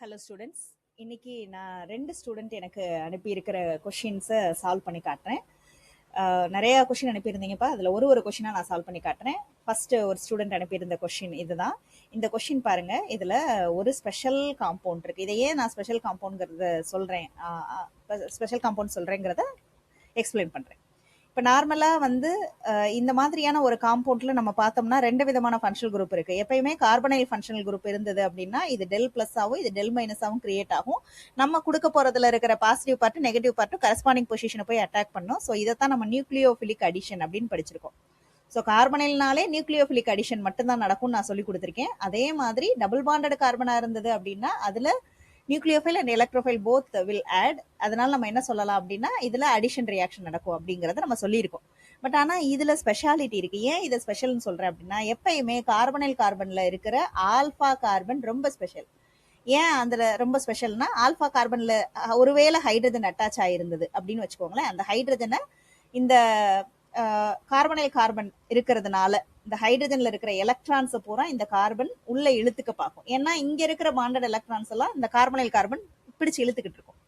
Hello students. இன்னைக்கு நான் 2 student எனக்கு அனுப்பியிருக்கிற கொஷின்ஸை சால்வ் பண்ணி காட்டுறேன். நிறைய கொஷின் அனுப்பியிருந்தீங்கப்பா. அதில் ஒரு கொஷினாக நான் சால்வ் பண்ணி காட்டுறேன். ஃபர்ஸ்ட் ஒரு ஸ்டூடெண்ட் அனுப்பியிருந்த கொஷின் இதுதான். இந்த கொஷின் பாருங்க. இதில் ஒரு ஸ்பெஷல் காம்பவுண்ட் இருக்கு. இதையே நான் ஸ்பெஷல் காம்பவுண்ட்ங்கிறத சொல்கிறேன். ஸ்பெஷல் காம்பவுண்ட் சொல்கிறேங்கிறத எக்ஸ்பிளைன் பண்ணுறேன். இப்போ நார்மலாக வந்து இந்த மாதிரியான ஒரு காம்பவுண்ட்ல நம்ம பார்த்தோம்னா 2 விதமான ஃபங்க்ஷனல் குரூப் இருக்கு. எப்பயுமே கார்பனைல் ஃபங்க்ஷனல் குரூப் இருந்தது அப்படின்னா இது டெல் பிளஸ் ஆகும், இது டெல் மைனஸ் ஆகும் கிரியேட் ஆகும். நம்ம கொடுக்க போறதுல இருக்கிற பாசிட்டிவ் பார்ட் நெகட்டிவ் பார்ட்டும் கரஸ்பாண்டிங் பொசிஷனை போய் அட்டாக் பண்ணும். ஸோ இதைத்தான் நம்ம நியூக்ளியோஃபிலிக் அடிஷன் அப்படின்னு படிச்சிருக்கோம். ஸோ கார்பனைல்னாலே நியூக்ளியோஃபிலிக் அடிஷன் மட்டும்தான் நடக்கும்னு நான் சொல்லி கொடுத்துருக்கேன். அதே மாதிரி டபுள் பாண்டட் கார்பனா இருந்தது அப்படின்னா அதுல nucleophile and electrophile both will add. அதனால நம்ம என்ன சொல்லலாம் அப்படின்னா இதுல அடிஷன் ரியாக்ஷன் நடக்கும் அப்படிங்கறத நம்ம சொல்லியிருக்கோம். பட் ஆனா இதுல ஸ்பெஷாலிட்டி இருக்கு. ஏன் இதை ஸ்பெஷல்னு சொல்றேன் அப்படின்னா எப்பயுமே கார்பனைல் கார்பன்ல இருக்கிற ஆல்பா கார்பன் ரொம்ப ஸ்பெஷல். ஏன் அதுல ரொம்ப ஸ்பெஷல்னா ஆல்பா கார்பன்ல ஒருவேளை ஹைட்ரஜன் அட்டாச் ஆயிருந்தது அப்படின்னு வச்சுக்கோங்களேன். அந்த ஹைட்ரஜனை இந்த கார்பனைல் கார்பன் இருக்கிறதுனால இந்த ஹைட்ரஜன்ல இருக்கிற எலக்ட்ரான்ஸ் பூரா இந்த கார்பன் உள்ள இழுத்துக்க பார்க்கும். ஏன்னா இங்க இருக்கிற பாண்டட் எலக்ட்ரான்ஸ் எல்லாம் இந்த கார்பனைல் கார்பன் பிடிச்சு இழுத்துக்கிட்டு இருக்கும்.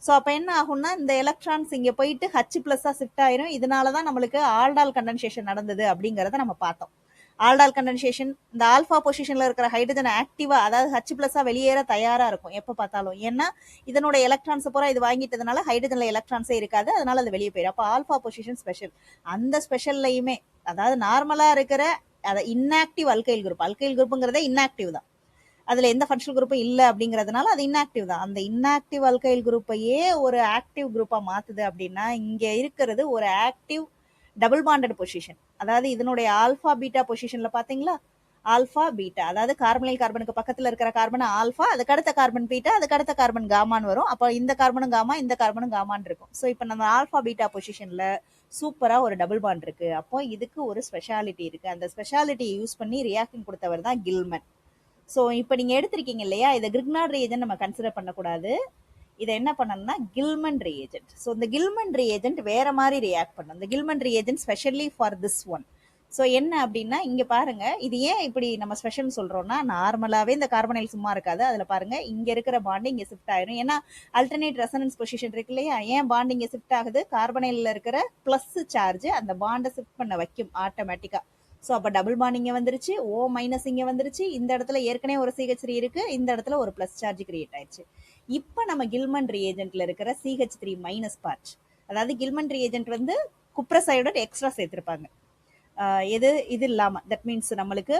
ஸோ அப்போ என்ன ஆகும்னா இந்த எலக்ட்ரான்ஸ் இங்கே போயிட்டு ஹச் பிளஸ்ஸாக ஷிஃப்ட் ஆயிரும். இதனால தான் நம்மளுக்கு ஆல்டால் கண்டென்சேஷன் நடந்தது அப்படிங்கிறத நம்ம பார்த்தோம். ஆல்டால் கண்டென்சேஷன் இந்த ஆல்ஃபா பொசிஷன்ல இருக்கிற ஹைட்ரஜன் ஆக்டிவா அதாவது ஹச் பிளஸ்ஸாக வெளியேற தயாரா இருக்கும் எப்போ பார்த்தாலும். ஏன்னா இதனோட எலக்ட்ரான்ஸ் பூரா இது வாங்கிட்டதுனால ஹைட்ரஜன்ல எலக்ட்ரான்ஸே இருக்காது, அதனால அது வெளியே போயிடும். அப்போ ஆல்ஃபா பொசிஷன் ஸ்பெஷல். அந்த ஸ்பெஷல்லையுமே அதாவது நார்மலா இருக்கிற இன்ஆக்டிவ் அல்கைல் குரூப்புங்கிறதே இன்ஆக்டிவ் தான். அதுல எந்த ஃபங்க்ஷனல் குரூப்பும் இல்லை அப்படிங்கிறதுனால அது இன்ஆக்டிவ் தான். அந்த இன்ஆக்டிவ் அல்கைல் குரூப்பையே ஒரு ஆக்டிவ் குரூப்பா மாத்துது அப்படின்னா இங்க இருக்கிறது ஒரு ஆக்டிவ் டபுள் பாண்டட் பொசிஷன். அதாவது இதனுடைய ஆல்பா பீட்டா பொசிஷன்ல பாத்தீங்களா, ஆல்பா பீட்டா அதாவது கார்பனைல் கார்பனுக்கு பக்கத்துல இருக்கிற கார்பன் ஆல்பா, அதுக்கு அடுத்த கார்பன் பீட்டா, அதுக்கு அடுத்த கார்பன் காமான்னு வரும். அப்போ இந்த கார்பனும் காமா இந்த கார்பனும் காமான்னு இருக்கும். ஸோ இப்போ நம்ம ஆல்பா பீட்டா பொசிஷன்ல சூப்பரா ஒரு டபுள் பாண்ட் இருக்கு. அப்போ இதுக்கு ஒரு ஸ்பெஷாலிட்டி இருக்கு. அந்த ஸ்பெஷாலிட்டியை யூஸ் பண்ணி ரியாக்ஷன் கொடுத்தவர் தான் கில்மன். ஸோ இப்போ நீங்க எடுத்திருக்கீங்க இல்லையா, இதை கிரிக்னார்ட் ரியேஜென்ட் நம்ம கன்சிடர் பண்ணக்கூடாது. இதை என்ன பண்ணணும்னா கில்மன் ரியேஜென்ட். ஸோ இந்த கில்மன் ரியேஜென்ட் வேற மாதிரி ரியாக்ட் பண்ணும். இந்த Gilman reagent specially for this one. So என்ன அப்படின்னா இங்க பாருங்க, இது ஏன் இப்படி நம்ம ஸ்பெஷல் சொல்றோம்னா நார்மலாவே இந்த கார்பனைல் சும்மா இருக்காது. அதுல பாருங்க இங்க இருக்கிற பாண்டு இங்க ஷிஃப்ட் ஆயிரும். ஏன்னா அல்டர்னேட் ரெசனன்ஸ் பொசிஷன் இருக்கு இல்லையா, ஏன் பாண்டு இங்க ஷிஃப்ட் ஆகுது, கார்பனைல்ல இருக்கிற பிளஸ் சார்ஜ் அந்த பாண்டை ஷிஃப்ட் பண்ண வைக்கும் ஆட்டோமேட்டிக்கா. ஸோ அப்போ டபுள் பாண்ட் இங்கே வந்துருச்சு, ஓ மைனஸ் இங்கே வந்துருச்சு. இந்த இடத்துல ஏற்கனவே ஒரு CH3 இருக்கு, இந்த இடத்துல ஒரு பிளஸ் சார்ஜ் கிரியேட் ஆயிடுச்சு. இப்போ நம்ம கில்மன் ரியேஜென்ட்ல இருக்கிற CH3 மைனஸ் பார்ட், அதாவது கில்மன் ரியேஜென்ட் வந்து குப்ரசைடோட எக்ஸ்ட்ரா சேர்த்திருப்பாங்க. எது இது இல்லாம, தட் மீன்ஸ் நம்மளுக்கு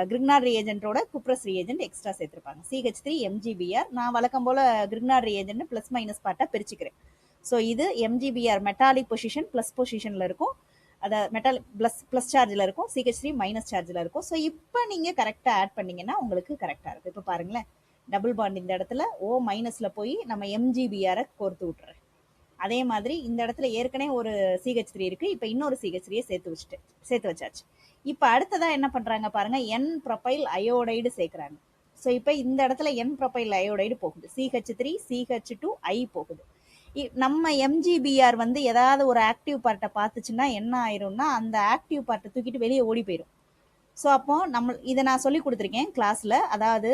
கிரிக்னார்ட் ரியேஜென்ட்டோட குப்ரஸ் ரியேஜென்ட் எக்ஸ்ட்ரா சேர்த்திருப்பாங்க. CH3 MgBr. நான் வழக்கம் போல கிரிக்னார்ட் ரியேஜென்ட் பிளஸ் மைனஸ் பார்ட்டா பிரிச்சுக்கிறேன். ஸோ இது MgBr மெட்டாலிக் பொசிஷன் பிளஸ் பொசிஷன்ல இருக்கும், அதை மெட்டல் பிளஸ் சார்ஜில் இருக்கும், CH3 மைனஸ் சார்ஜில் இருக்கும். ஸோ இப்போ நீங்கள் கரெக்டாக ஆட் பண்ணீங்கன்னா உங்களுக்கு கரெக்டாக இருக்கும். இப்போ பாருங்களேன், டபுள் பாண்ட் இந்த இடத்துல ஓ மைனஸில் போய் நம்ம MgBr கோர்த்து விட்டுறேன். அதே மாதிரி இந்த இடத்துல ஏற்கனவே ஒரு CH3 இருக்கு, இப்போ இன்னொரு CH3 சேர்த்து வச்சாச்சு. இப்போ அடுத்ததா என்ன பண்றாங்க பாருங்க, N ப்ரொபைல் அயோடைடு சேர்க்கிறாங்க. ஸோ இப்போ இந்த இடத்துல N ப்ரொபைல் அயோடைடு போகுது, CH3 CH2 I போகுது. நம்ம MgBr வந்து ஏதாவது ஒரு ஆக்டிவ் பார்ட்டை பார்த்துச்சுன்னா என்ன ஆயிரும்னா அந்த ஆக்டிவ் பார்ட்டை தூக்கிட்டு வெளியே ஓடி போயிடும். ஸோ அப்போ நம்ம இதை நான் சொல்லி கொடுத்துருக்கேன் கிளாஸ்ல. அதாவது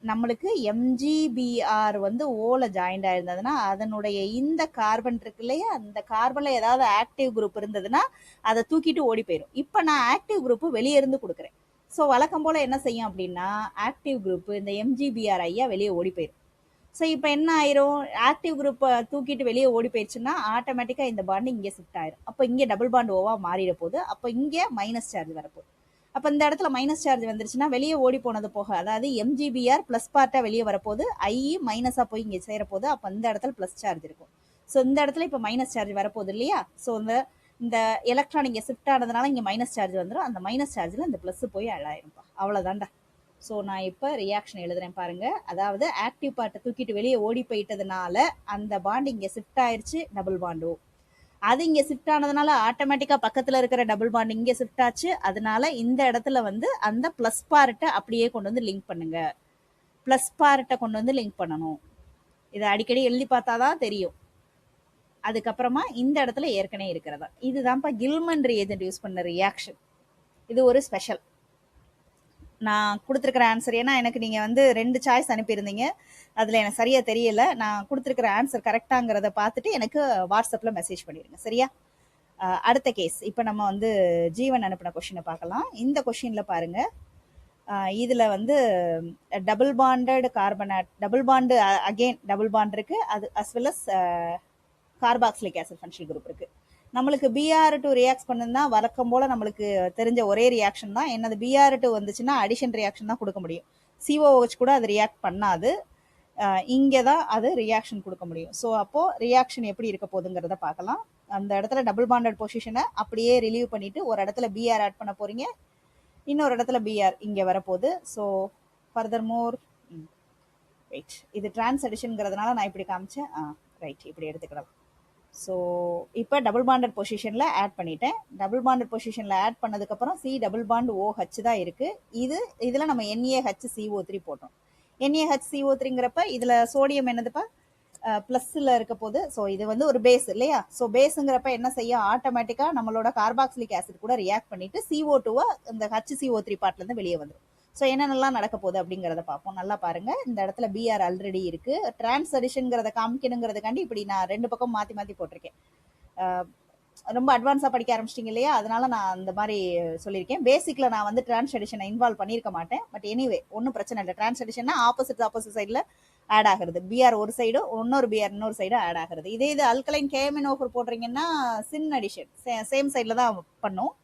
நம்மளுக்கு MgBr வந்து ஓல ஜாயிண்ட் ஆயிருந்ததுன்னா அதனுடைய இந்த கார்பன் இருக்கு இல்லையா, அந்த கார்பன்ல ஏதாவது ஆக்டிவ் குரூப் இருந்ததுன்னா அதை தூக்கிட்டு ஓடி போயிடும். இப்போ நான் ஆக்டிவ் குரூப் வெளியே இருந்து கொடுக்குறேன். ஸோ வழக்கம் போல என்ன செய்யும் அப்படின்னா ஆக்டிவ் குரூப் இந்த MgBr ஐயா வெளியே ஓடி போயிடும். ஸோ இப்போ என்ன ஆயிரும், ஆக்டிவ் குரூப்பை தூக்கிட்டு வெளியே ஓடி போயிடுச்சுன்னா ஆட்டோமேட்டிக்காக இந்த பாண்டு இங்கே ஷிஃப்ட் ஆயிரும். அப்போ இங்கே டபுள் பாண்ட் ஓவா மாறிட போகுது. அப்போ இங்கே மைனஸ் சார்ஜ் வரப்போகுது. அப்போ இந்த இடத்துல மைனஸ் சார்ஜ் வந்துருச்சுன்னா வெளியே ஓடி போனது போக, அதாவது MgBr பிளஸ் பார்ட்டா வெளியே வரப்போகுது, I மைனஸா போய் இங்கே சேரப்போகுது. அப்போ இந்த இடத்துல பிளஸ் சார்ஜ் இருக்கும். ஸோ இந்த இடத்துல இப்போ மைனஸ் சார்ஜ் வரப்போகுது இல்லையா. ஸோ இந்த எலக்ட்ரான் இங்கே ஷிஃப்ட் ஆனதுனால இங்கே மைனஸ் சார்ஜ் வந்துடும். அந்த மைனஸ் சார்ஜில் இந்த ப்ளஸ் போய் அழாயிருப்பா. அவ்வளோதான்டா. ஸோ நான் இப்போ ரியாக்ஷன் எழுதுறேன் பாருங்க. அதாவது ஆக்டிவ் பார்ட்டை தூக்கிட்டு வெளியே ஓடி போயிட்டதுனால அந்த பாண்ட் இங்கே ஷிஃப்ட் ஆயிடுச்சு, டபுள் பாண்டோ. அது இங்கே ஷிஃப்ட் ஆனதுனால ஆட்டோமேட்டிக்காக பக்கத்தில் இருக்கிற டபுள் பாண்ட் இங்கே ஷிஃப்ட் ஆச்சு. அதனால இந்த இடத்துல வந்து அந்த ப்ளஸ் பார்ட்டை அப்படியே கொண்டு வந்து லிங்க் பண்ணுங்க. ப்ளஸ் பார்ட்டை கொண்டு வந்து லிங்க் பண்ணணும். இதை அடிக்கடி எழுதி பார்த்தாதான் தெரியும். அதுக்கப்புறமா இந்த இடத்துல ஏற்கனவே இருக்கிறதா, இதுதான்ப்பா கில்மன் ரியேஜென்ட் யூஸ் பண்ண ரியாக்ஷன். இது ஒரு ஸ்பெஷல். நான் கொடுத்துருக்கிற ஆன்சர், ஏன்னா எனக்கு நீங்கள் வந்து 2 சாய்ஸ் அனுப்பியிருந்தீங்க, அதில் எனக்கு சரியாக தெரியல. நான் கொடுத்துருக்கிற ஆன்சர் கரெக்டாங்கிறத பார்த்துட்டு எனக்கு வாட்ஸ்அப்பில் மெசேஜ் பண்ணிடுங்க, சரியா? அடுத்த கேஸ், இப்போ நம்ம வந்து ஜீவன் அனுப்பின கொஷினை பார்க்கலாம். இந்த கொஷினில் பாருங்க, இதில் வந்து double bonded carbonate, double bond again double bond இருக்குது, அது as well as carboxylic acid functional group இருக்குது. நம்மளுக்கு பிஆர்2 ரியாக்ட் பண்ணுன்னா வழக்கம் போல் நம்மளுக்கு தெரிஞ்ச ஒரே ரியாக்ஷன் தான். என்னது, பிஆர்2 வந்துச்சுன்னா அடிஷன் ரியாக்ஷன் தான் கொடுக்க முடியும். சிஓஹெச் கூட அது ரியாக்ட் பண்ணாது. இங்கே தான் அது ரியாக்ஷன் கொடுக்க முடியும். ஸோ அப்போது ரியாக்ஷன் எப்படி இருக்க போகுதுங்கிறத பார்க்கலாம். அந்த இடத்துல டபுள் பாண்டட் பொசிஷனை அப்படியே ரிலீவ் பண்ணிவிட்டு ஒரு இடத்துல பிஆர் ஆட் பண்ண போகிறீங்க, இன்னொரு இடத்துல பிஆர் இங்கே வரப்போகுது. ஸோ ஃபர்தர் மோர் வெயிட், இது டிரான்ஸ் அடிஷன்ங்கிறதுனால நான் இப்படி காமிச்சேன். ரைட், இப்படி எடுத்துக்கலாம். ஸோ இப்போ டபுள் பாண்டட் பொசிஷனில் ஆட் பண்ணிட்டேன். டபுள் பாண்டட் பொசிஷனில் ஆட் பண்ணதுக்கப்புறம் சி டபுள் பாண்ட் ஓஹெச் தான் இருக்குது. இதில் நம்ம NaHCO3 போட்டோம். NaHCO3ங்கிறப்ப இதில் சோடியம் என்னதுப்பா, ப்ளஸ்ஸில் இருக்க போது. ஸோ இது வந்து ஒரு பேஸ் இல்லையா? ஸோ பேஸுங்கிறப்ப என்ன செய்யும், ஆட்டோமேட்டிக்காக நம்மளோட கார்பாக்சிலிக் ஆசிட் கூட ரியாக்ட் பண்ணிட்டு CO2 இந்த HCO3 பார்ட்லேருந்து வெளியே வந்துடும். ஸோ என்னென்னலாம் நடக்க போகுது அப்படிங்கிறத பார்ப்போம். நல்லா பாருங்க, இந்த இடத்துல பிஆர் ஆல்ரெடி இருக்கு. டிரான்ஸ் அடிஷன்ங்கிறத காமிக்கணுங்கிறதுக்காண்டி இப்படி நான் 2 பக்கம் மாற்றி மாற்றி போட்டிருக்கேன். ரொம்ப அட்வான்ஸாக படிக்க ஆரம்பிச்சிட்டிங்க இல்லையா, அதனால நான் அந்த மாதிரி சொல்லியிருக்கேன். பேசிக்கில் நான் வந்து டிரான்ஸ் அடிஷனை இன்வால்வ் பண்ணியிருக்க மாட்டேன். பட் எனிவே ஒன்றும் பிரச்சனை இல்லை. டிரான்ஸ் அடிஷன்னா ஆப்போசிட் சைடில் ஆட் ஆகிறது. பிஆர் ஒரு சைடு, இன்னொரு பிஆர் இன்னொரு சைடு ஆட் ஆகிறது. இதே இது அல்கலைன் கேமினோஃபர் போடுறீங்கன்னா சின் அடிஷன் சேம் சைடில் தான் பண்ணும்.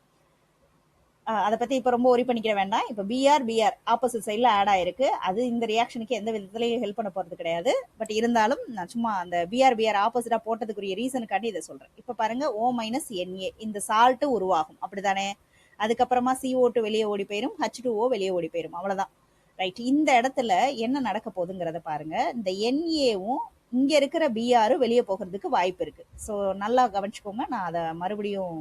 அதை பற்றி இப்போ ரொம்ப ஒரி பண்ணிக்கிற வேண்டாம். இப்போ பிஆர் ஆப்போசிட் சைடில் ஆட் ஆயிருக்கு. அது இந்த ரியாக்ஷனுக்கு எந்த விதத்துலையும் ஹெல்ப் பண்ண போகிறது கிடையாது. பட் இருந்தாலும் நான் சும்மா அந்த பிஆர் ஆப்போசிட்டாக போட்டதுக்குரிய ரீசனுக்காண்டி இதை சொல்கிறேன். இப்போ பாருங்க, O - Na இந்த சால்ட்டு உருவாகும், அப்படிதானே? அதுக்கப்புறமா CO2 வெளியே ஓடி போயிடும், H2O வெளியே ஓடி போயிடும், அவ்வளோதான். ரைட், இந்த இடத்துல என்ன நடக்க போகுதுங்கிறத பாருங்க. இந்த NAவும் இங்கே இருக்கிற பிஆரும் வெளியே போகிறதுக்கு வாய்ப்பு இருக்குது. ஸோ நல்லா கவனிச்சுக்கோங்க, நான் அதை மறுபடியும்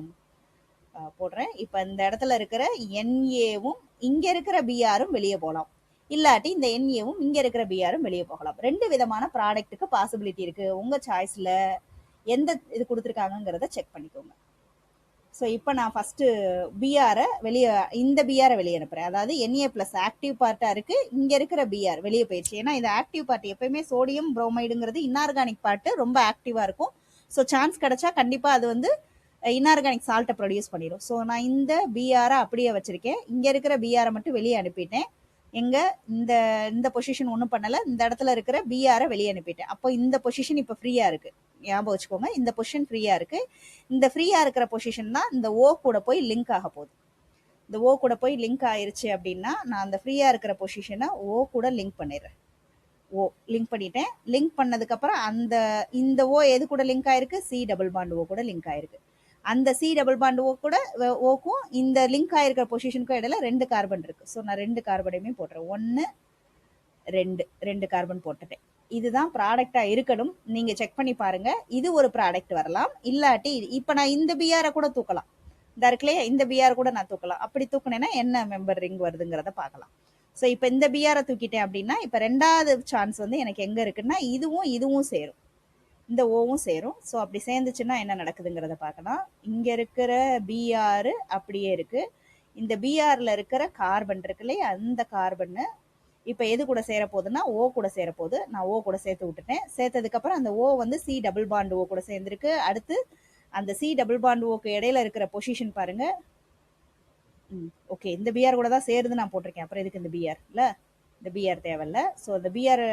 போடுறேன். இப்போ இந்த இடத்துல இருக்கிற NAவும் இங்கே இருக்கிற பிஆரும் வெளியே போகலாம், இல்லாட்டி இந்த NAவும் இங்கே இருக்கிற பிஆரும் வெளியே போகலாம். 2 விதமான ப்ராடக்ட்டுக்கு பாசிபிலிட்டி இருக்குது. உங்கள் சாய்ஸில் எந்த இது கொடுத்துருக்காங்கிறத செக் பண்ணிக்கோங்க. ஸோ இப்போ நான் ஃபஸ்ட்டு இந்த பிஆரை வெளியே அனுப்புகிறேன். அதாவது Na ப்ளஸ் ஆக்டிவ் பார்ட்டாக இருக்குது, இங்கே இருக்கிற பிஆர் வெளியே போயிடுச்சு. ஏன்னா இந்த ஆக்டிவ் பார்ட் எப்பயுமே சோடியம் புரோமைடுங்கிறது இன்ஆர்கானிக் பார்ட்டு ரொம்ப ஆக்டிவாக இருக்கும். ஸோ சான்ஸ் கிடைச்சா கண்டிப்பாக அது வந்து இன்ஆர்கானிக் சால்ட்டை ப்ரொடியூஸ் பண்ணிடும். ஸோ நான் இந்த பிஆரை அப்படியே வச்சுருக்கேன். இங்கே இருக்கிற பிஆரை மட்டும் வெளியே அனுப்பிட்டேன். இந்த பொசிஷன் ஒன்றும் பண்ணலை, இந்த இடத்துல இருக்கிற பிஆரை வெளியே அனுப்பிட்டேன். அப்போ இந்த பொசிஷன் இப்போ ஃப்ரீயாக இருக்குது. ஞாபகம் வச்சுக்கோங்க, இந்த பொசிஷன் ஃப்ரீயாக இருக்குது. இந்த ஃப்ரீயாக இருக்கிற பொசிஷன் தான் இந்த O கூட போய் லிங்க் ஆக போகுது. இந்த O கூட போய் லிங்க் ஆயிருச்சு அப்படின்னா நான் அந்த ஃப்ரீயாக இருக்கிற பொசிஷனை O கூட லிங்க் பண்ணிடுறேன். லிங்க் பண்ணிட்டேன். லிங்க் பண்ணதுக்கப்புறம் இந்த O எது கூட லிங்க் ஆயிருக்கு, C டபுள் பாண்ட் O கூட லிங்க் ஆயிருக்கு. அந்த C டபுள் பாண்ட் ஓக்கும் இந்த லிங்க் ஆயிருக்கிற பொசிஷனுக்கும் இடையில 2 கார்பன் இருக்கு. ஸோ நான் 2 கார்பனையுமே போட்டுறேன். 1 2 கார்பன் போட்டுட்டேன். இதுதான் ப்ராடக்டா இருக்கணும். நீங்க செக் பண்ணி பாருங்க, இது ஒரு ப்ராடக்ட் வரலாம். இல்லாட்டி இப்ப நான் இந்த பிஆரை கூட தூக்கலாம், இந்த இருக்குல்லையே, இந்த பிஆர் கூட நான் தூக்கலாம். அப்படி தூக்குனேன்னா என்ன மெம்பர் ரிங் வருதுங்கிறத பார்க்கலாம். ஸோ இப்போ இந்த பிஆரை தூக்கிட்டேன் அப்படின்னா இப்போ 2வது சான்ஸ் வந்து எனக்கு எங்க இருக்குன்னா இதுவும் சேரும், இந்த ஓவும் சேரும். ஸோ அப்படி சேர்ந்துச்சுன்னா என்ன நடக்குதுங்கிறத பார்க்கலாம். இங்கே இருக்கிற பிஆர் அப்படியே இருக்கு. இந்த பிஆர்ல இருக்கிற கார்பன் இருக்கு இல்லையா, அந்த கார்பன்னு இப்போ எது கூட சேர போகுதுன்னா O கூட சேர போகுது. நான் O கூட சேர்த்து விட்டுட்டேன். சேர்த்ததுக்கப்புறம் அந்த O வந்து C டபுள் பாண்ட் O கூட சேர்ந்துருக்கு. அடுத்து அந்த C டபுள் பாண்ட் ஓக்கு இடையில இருக்கிற பொசிஷன் பாருங்க. ஓகே, இந்த பிஆர் கூட தான் சேருது நான் போட்டிருக்கேன். அப்புறம் எதுக்கு இந்த பிஆர் இல்லை, இந்த பிஆர் தேவையில்ல. ஸோ இந்த பிஆர்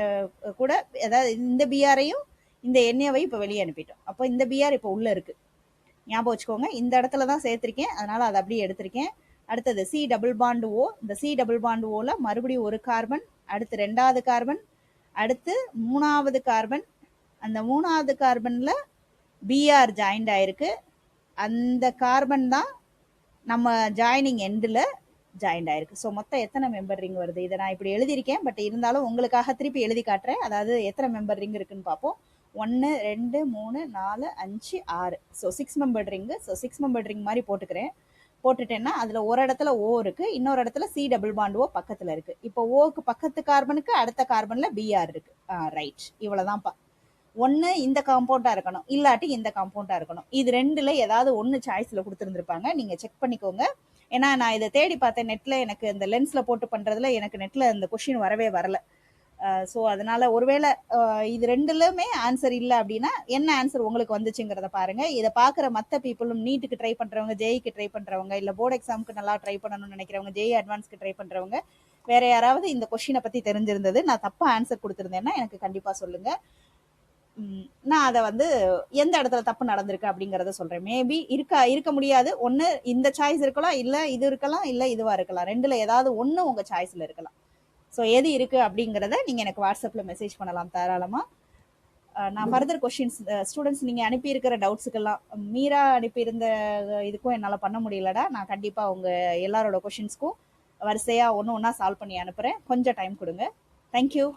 கூட, அதாவது இந்த பிஆரையும் இந்த எண்ணெயவை இப்போ வெளியே அனுப்பிட்டோம். அப்போ இந்த பிஆர் இப்போ உள்ளே இருக்குது, ஞாபகம் வச்சுக்கோங்க. இந்த இடத்துல தான் சேர்த்துருக்கேன், அதனால் அதை அப்படியே எடுத்திருக்கேன். அடுத்தது C டபுள் பாண்ட் O, இந்த C டபுள் பாண்ட் ஓவில் மறுபடியும் ஒரு கார்பன், அடுத்து 2வது கார்பன், அடுத்து 3வது கார்பன். அந்த 3வது கார்பனில் பிஆர் ஜாயிண்ட் ஆயிருக்கு. அந்த கார்பன் தான் நம்ம ஜாயினிங் எண்டில் ஜாயிண்ட் ஆயிருக்கு. ஸோ மொத்தம் எத்தனை மெம்பர் ரிங் வருது, இதை நான் இப்படி எழுதியிருக்கேன். பட் இருந்தாலும் உங்களுக்காக திருப்பி எழுதி காட்டுறேன். அதாவது எத்தனை மெம்பர் ரிங் இருக்குன்னு பார்ப்போம். 1 2 3 4 5 6. So 6 member ring. So 6 member ring மாதிரி போட்டுட்டேன்னா அதில் ஒரு இடத்துல O இருக்கு, இன்னொரு இடத்துல C டபுள் பாண்ட் O பக்கத்தில் இருக்கு. இப்போ ஓக்கு பக்கத்து கார்பனுக்கு அடுத்த கார்பனில் பிஆர் இருக்கு. ரைட், இவ்வளோதான்ப்பா. ஒன்று இந்த காம்பவுண்டாக இருக்கணும், இல்லாட்டி இந்த காம்பவுண்டாக இருக்கணும். இது 2ல் ஏதாவது ஒன்று சாய்ஸில் கொடுத்துருந்துருப்பாங்க, நீங்கள் செக் பண்ணிக்கோங்க. ஏன்னா நான் இதை தேடி பார்த்தேன் நெட்ல, எனக்கு இந்த லென்ஸ்ல போட்டு பண்றதுல எனக்கு நெட்ல இந்த கொஸ்டின் வரவே வரல. ஸோ அதனால ஒருவேளை இது ரெண்டுலுமே ஆன்சர் இல்லை அப்படின்னா என்ன ஆன்சர் உங்களுக்கு வந்துச்சுங்கிறத பாருங்க. இதை பார்க்குற மற்ற பீப்புளும், நீட்டுக்கு ட்ரை பண்றவங்க, ஜேஇக்கு ட்ரை பண்றவங்க, இல்லை போர்டு எக்ஸாமுக்கு நல்லா ட்ரை பண்ணணும்னு நினைக்கிறவங்க, ஜேஇ அட்வான்ஸ்க்கு ட்ரை பண்றவங்க, வேற யாராவது இந்த கொஸ்டினை பத்தி தெரிஞ்சிருந்தது, நான் தப்பா ஆன்சர் கொடுத்துருந்தேன்னா எனக்கு கண்டிப்பா சொல்லுங்க. நான் அதை வந்து எந்த இடத்துல தப்பு நடந்திருக்கு அப்படிங்கறத சொல்றேன். மேபி இருக்க முடியாது. ஒண்ணு இந்த சாய்ஸ் இருக்கலாம், இல்ல இது இருக்கலாம், இல்ல இதுவா இருக்கலாம். ரெண்டுல ஏதாவது ஒண்ணு உங்க சாய்ஸ்ல இருக்கலாம். ஸோ எது இருக்கு அப்படிங்கிறத நீங்க எனக்கு வாட்ஸ்அப்ல மெசேஜ் பண்ணலாம் தாராளமா. நான் ஃபர்தர் கொஸ்டின்ஸ் ஸ்டூடெண்ட்ஸ் நீங்க அனுப்பி இருக்கிற டவுட்ஸுக்கெல்லாம் மீரா அனுப்பியிருந்த இதுக்கும் என்னால பண்ண முடியலடா. நான் கண்டிப்பா உங்க எல்லாரோட கொஸ்டின்ஸ்க்கும் வரிசையா ஒன்று ஒன்றா சால்வ் பண்ணி அனுப்புறேன். கொஞ்சம் டைம் கொடுங்க. தேங்க்யூ.